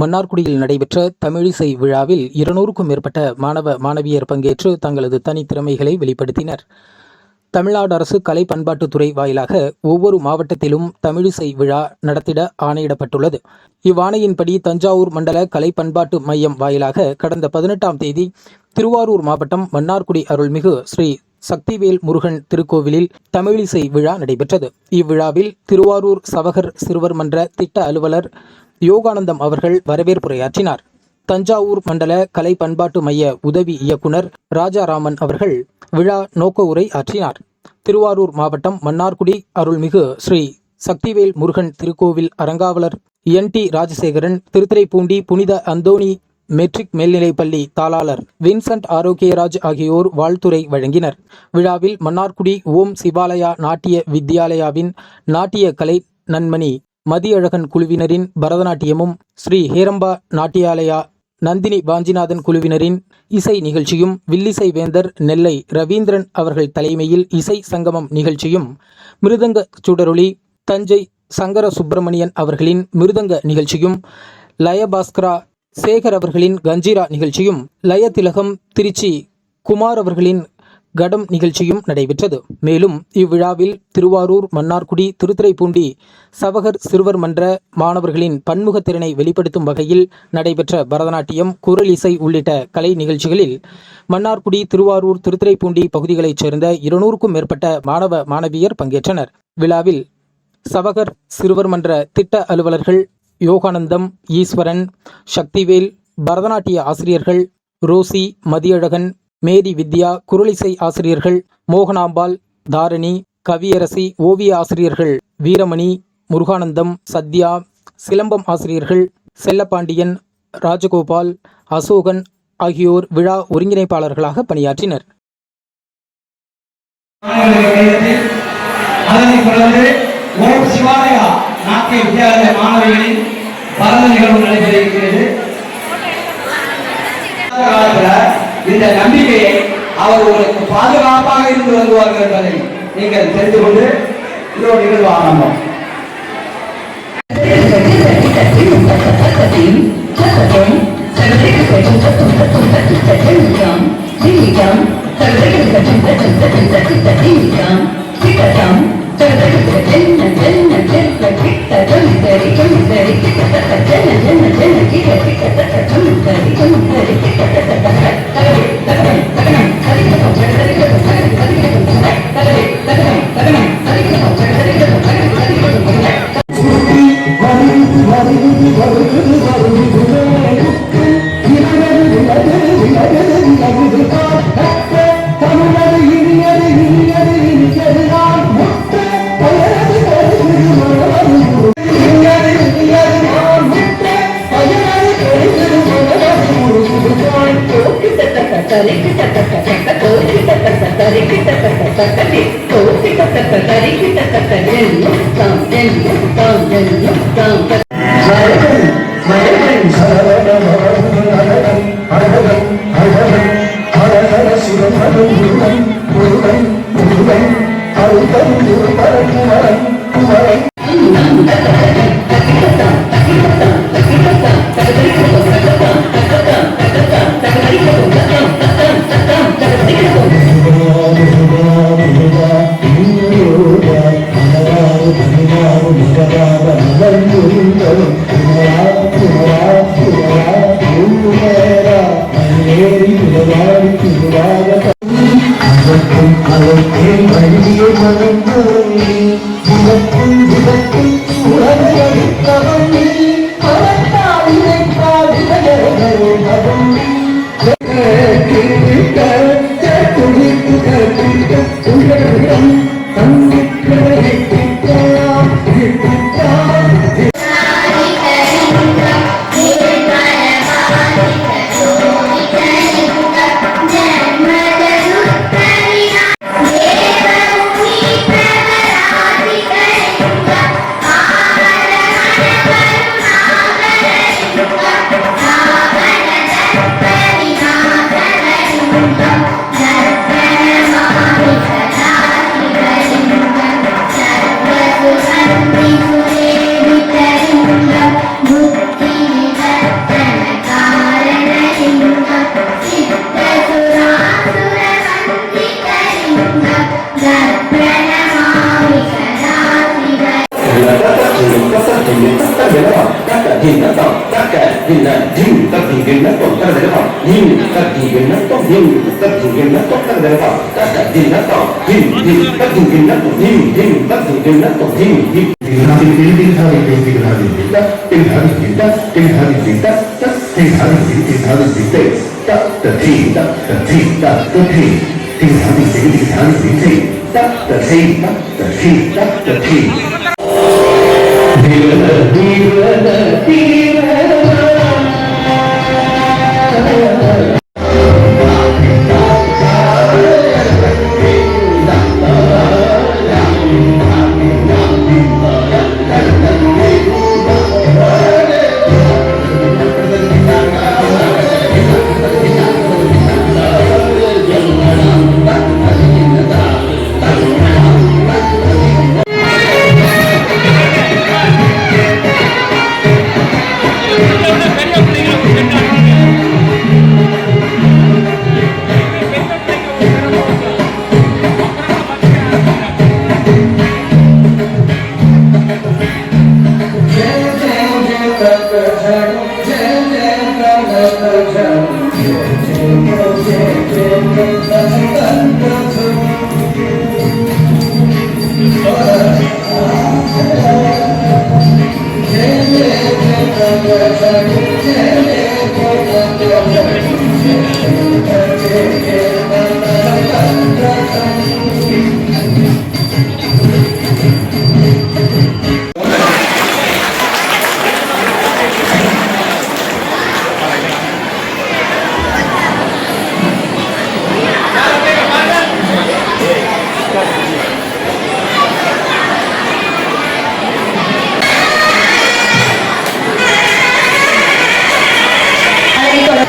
மன்னார்குடியில் நடைபெற்ற தமிழிசை விழாவில் 200க்கும் மேற்பட்ட மாணவ மாணவியர் பங்கேற்று தங்களது தனித்திறமைகளை வெளிப்படுத்தினர். தமிழ்நாடு அரசு கலை பண்பாட்டுத்துறை வாயிலாக ஒவ்வொரு மாவட்டத்திலும் தமிழிசை விழா நடத்திட ஆணையிடப்பட்டுள்ளது. இவ்வாணையின்படி தஞ்சாவூர் மண்டல கலை பண்பாட்டு மையம் வாயிலாக கடந்த 18ஆம் தேதி திருவாரூர் மாவட்டம் மன்னார்குடி அருள்மிகு ஸ்ரீ சக்திவேல் முருகன் திருக்கோவிலில் தமிழிசை விழா நடைபெற்றது. இவ்விழாவில் திருவாரூர் சவகர் சிறுவர் மன்ற திட்ட அலுவலர் யோகானந்தம் அவர்கள் வரவேற்புரையாற்றினார். தஞ்சாவூர் மண்டல கலை பண்பாட்டு மைய உதவி இயக்குனர் ராஜாராமன் அவர்கள் விழா நோக்க உரை ஆற்றினார். திருவாரூர் மாவட்டம் மன்னார்குடி அருள்மிகு ஸ்ரீ சக்திவேல் முருகன் திருக்கோவில் அறங்காவலர் NT ராஜசேகரன், திருத்துறைப்பூண்டி புனித அந்தோணி மெட்ரிக் மேல்நிலைப்பள்ளி தாளாளர் வின்சென்ட் ஆரோக்கியராஜ் ஆகியோர் வாழ்த்துரை வழங்கினர். விழாவில் மன்னார்குடி ஓம் சிவாலயா நாட்டிய வித்யாலயாவின் நாட்டிய கலை நன்மணி மதியழகன் குழுவினரின் பரதநாட்டியமும், ஸ்ரீ ஹேரம்பா நாட்டியாலயா நந்தினி வாஞ்சிநாதன் குழுவினரின் இசை நிகழ்ச்சியும், வில்லிசை வேந்தர் நெல்லை ரவீந்திரன் அவர்கள் தலைமையில் இசை சங்கமம் நிகழ்ச்சியும், மிருதங்க சுடரொளி தஞ்சை சங்கர சுப்பிரமணியன் அவர்களின் மிருதங்க நிகழ்ச்சியும், லயபாஸ்கரா சேகர் அவர்களின் கஞ்சிரா நிகழ்ச்சியும், லயதிலகம் திருச்சி குமார் அவர்களின் கடம் நிகழ்ச்சியும் நடைபெற்றது. மேலும் இவ்விழாவில் திருவாரூர், மன்னார்குடி, திருத்துறைப்பூண்டி சவகர் சிறுவர் மன்ற மாணவர்களின் பன்முகத்திறனை வெளிப்படுத்தும் வகையில் நடைபெற்ற பரதநாட்டியம், குரல் இசை உள்ளிட்ட கலை நிகழ்ச்சிகளில் மன்னார்குடி, திருவாரூர், திருத்துறைப்பூண்டி பகுதிகளைச் சேர்ந்த 200க்கும் மேற்பட்ட மாணவ மாணவியர் பங்கேற்றனர். விழாவில் சவகர் சிறுவர் மன்ற திட்ட அலுவலர்கள் யோகானந்தம், ஈஸ்வரன், சக்திவேல், பரதநாட்டிய ஆசிரியர்கள் ரோசி, மதியழகன், மேரி வித்யா, குரலிசை ஆசிரியர்கள் மோகனாம்பாள், தாரணி, கவியரசி, ஓவிய ஆசிரியர்கள் வீரமணி, முருகானந்தம், சத்யா, சிலம்பம் ஆசிரியர்கள் செல்லப்பாண்டியன், ராஜகோபால், அசோகன் ஆகியோர் விழா ஒருங்கிணைப்பாளர்களாக பணியாற்றினர். ஓம் சிவாலயா நாட்டிய வித்யாலய மாணவிகளின் பரத நிகழ்வு நடைபெறுகிறது. இந்த நம்பிக்கையை அவர் உங்களுக்கு பாதுகாப்பாக இருந்து வருவார்கள் என்பதை நீங்கள் தெரிந்து கொண்டு இதோ நிகழ்வு ஆரம்பம்.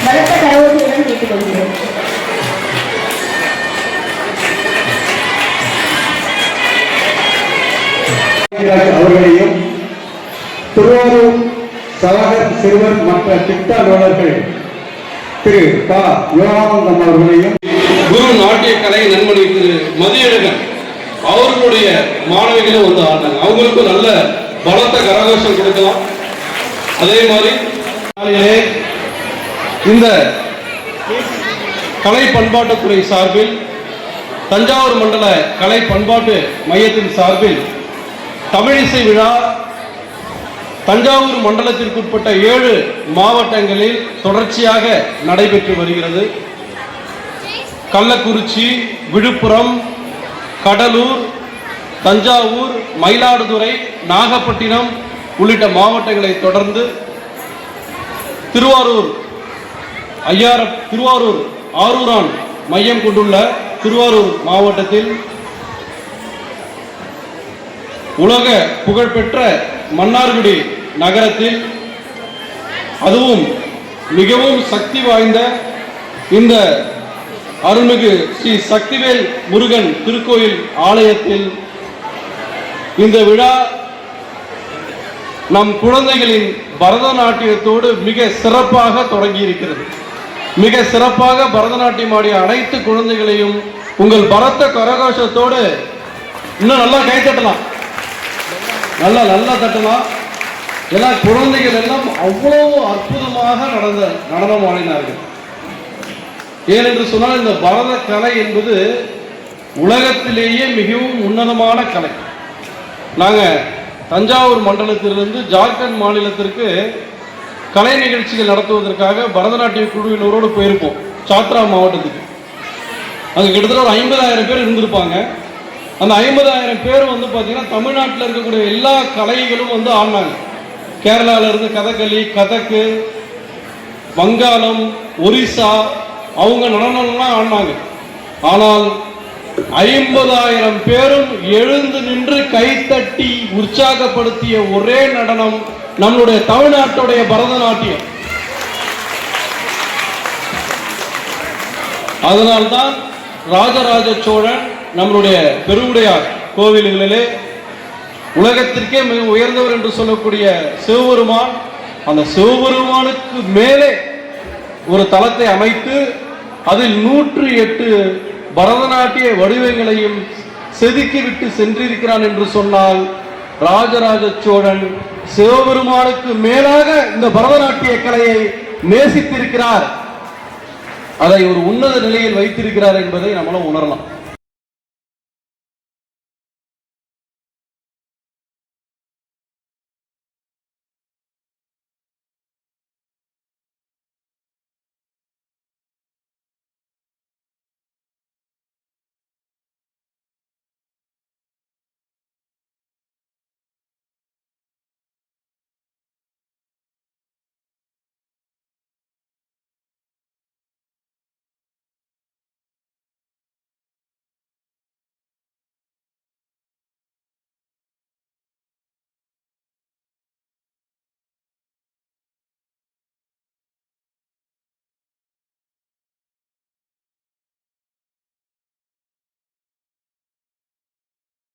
பலத்த கரவோசையுடன் கேட்டுக்கொள்கிறோம். அவர்களையும் திருவாரூர் சகோதர சிறுவர் மற்ற திட்ட அலுவலர்கள் திரு க. யோகானந்தம் அவர்களையும் குரு நாட்டிய கலை நண்பணி திரு மதியழகன் அவர்களுடைய மாணவிகளும் வந்து ஆடினாங்க. அவங்களுக்கும் நல்ல பலத்த கரகோஷம் கொடுக்கலாம். அதே மாதிரி இந்த கலை பண்பாட்டுத்துறை சார்பில் தஞ்சாவூர் மண்டல கலை பண்பாட்டு மையத்தின் சார்பில் தமிழிசை விழா தஞ்சாவூர் மண்டலத்திற்குட்பட்ட 7 மாவட்டங்களில் தொடர்ச்சியாக நடைபெற்று வருகிறது. கள்ளக்குறிச்சி, விழுப்புரம், கடலூர், தஞ்சாவூர், மயிலாடுதுறை, நாகப்பட்டினம் உள்ளிட்ட மாவட்டங்களை தொடர்ந்து திருவாரூர் ஆரூரான் மையம் கொண்டுள்ள திருவாரூர் மாவட்டத்தில் உலக புகழ்பெற்ற மன்னார்குடி நகரத்தில் அதுவும் மிகவும் சக்தி வாய்ந்த இந்த அருள்மிகு ஸ்ரீ சக்திவேல் முருகன் திருக்கோயில் ஆலயத்தில் இந்த விழா நம் குழந்தைகளின் பரதநாட்டியத்தோடு மிக சிறப்பாக தொடங்கி இருக்கிறது. மிக சிறப்பாக பரதநாட்டியம் ஆடிய அனைத்து குழந்தைகளையும் உங்கள் பலத்த கரகோஷத்தோடு இன்னும் நல்லா கை தட்டலாம், நல்லா தட்டலாம். ஏன்னா குழந்தைகள் எல்லாம் அவ்வளவு அற்புதமாக நடனம் ஆடினார்கள். ஏனென்று சொன்னால் இந்த பரத கலை என்பது உலகத்திலேயே மிகவும் உன்னதமான கலை. நாங்கள் தஞ்சாவூர் மண்டலத்திலிருந்து ஜார்க்கண்ட் மாநிலத்திற்கு கலை நிகழ்ச்சிகள் நடத்துவதற்காக பரதநாட்டிய குழுவினரோடு போயிருப்போம். சாத்ரா மாவட்டத்துக்கு அங்கே கிட்டத்தட்ட ஒரு 50,000 பேர் இருந்திருப்பாங்க. அந்த 50,000 பேர் வந்து பார்த்தீங்கன்னா தமிழ்நாட்டில் இருக்கக்கூடிய எல்லா கலைகளும் வந்து ஆடினாங்க. கேரளாவிலிருந்து கதகளி, கதக்கு, வங்காளம், ஒரிசா அவங்க நடனம்லாம் ஆடினாங்க. ஆனால் 50,000 பேரும் எழுந்து நின்று கைத்தட்டி உற்சாகப்படுத்திய ஒரே நடனம் நம்மளுடைய தமிழ்நாட்டுடைய பரதநாட்டியம். அதனால்தான் ராஜராஜ சோழன் நம்மளுடைய பெருவுடையார் கோவில்களிலே உலகத்திற்கே மிக உயர்ந்தவர் என்று சொல்லக்கூடிய சிவபெருமான், அந்த சிவபெருமானுக்கு மேலே ஒரு தலத்தை அமைத்து அதில் 108 பரதநாட்டிய வடிவங்களையும் செதுக்கிவிட்டு சென்றிருக்கிறான் என்று சொன்னால் ராஜராஜ சோழன் சிவபெருமானுக்கு மேலாக இந்த பரதநாட்டிய கலையை நேசித்திருக்கிறார், அதை ஒரு உன்னத நிலையில் வைத்திருக்கிறார் என்பதை நம்மளும் உணரலாம்.